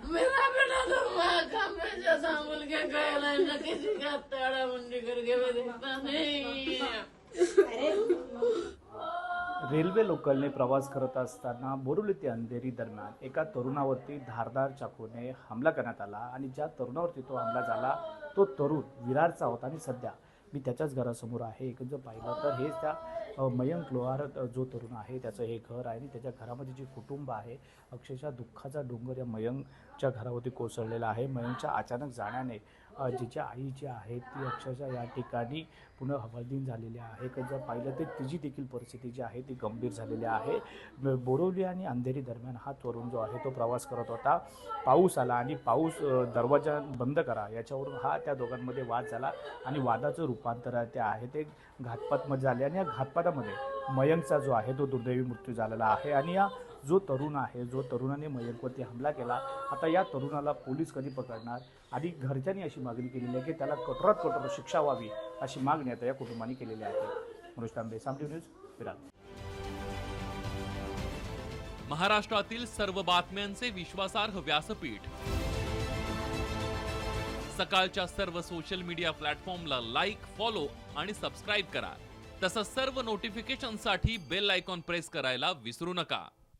मेरा बेटा तो माँ का मैं जैसा मुल्के गया ना किसी का ताड़ा मुंडी करके मैं देखता नहीं। रेल्वे लोकलने प्रवास करत असताना बोरिवली ते अंधेरी दरम्यान एका तरुणावरती धारदार चाकूने हमला करण्यात आला आणि ज्या तरुणावरती तो हमला झाला तो तरुण विरारचा होता आणि सध्या मी त्याच्याच घरासमोर आहे। एक जर पाहिलं तर हेच त्या मयंक लोहार जो तरुण आहे त्याचं हे घर आहे आणि त्याच्या घरामध्ये जे कुटुंब आहे अक्षरशः दुःखाचा डोंगर या मयंकच्या घरावरती कोसळलेला आहे। मयंकच्या अचानक जाण्याने जिच्या आई जी आहे ती अक्षरशः या ठिकाणी पुन्हा हवालदिल झालेली आहे। जर पाहिलं तर तिची देखील परिस्थिती जी आहे ती गंभीर झालेली आहे। बोरिवली आणि अंधेरी दरम्यान हा तरुण जो आहे तो प्रवास करत होता। पाऊस आला आणि पाऊस दरवाजा बंद करा याच्यावरून हा त्या दोघांमध्ये वाद झाला आणि वादाचं रूपांतर ते आहे ते घातपातमध्ये झाले आणि या घातपातामध्ये मयंकचा जो आहे तो दुर्दैवी मृत्यू झालेला आहे। आणि या जो तरुण आहे जो तरुणाने मयंकवरती हमला केला आता या तरुणाला पोलीस कधी पकडणार आणि घरच्यांनी अशी मागणी केलेली आहे की त्याला कठोरात कठोर शिक्षा व्हावी अशी मागणी आता या कुटुंबाने केलेली आहे। मनोज तांबे, साम न्यूज, विरार। महाराष्ट्रातील सर्व बातम्यांचे विश्वासार्ह व्यासपीठ सकाळच्या सर्व सोशल मीडिया प्लॅटफॉर्मला लाईक, फॉलो आणि सबस्क्राईब करा। तसंच सर्व नोटिफिकेशनसाठी बेल आयकॉन प्रेस करायला विसरू नका।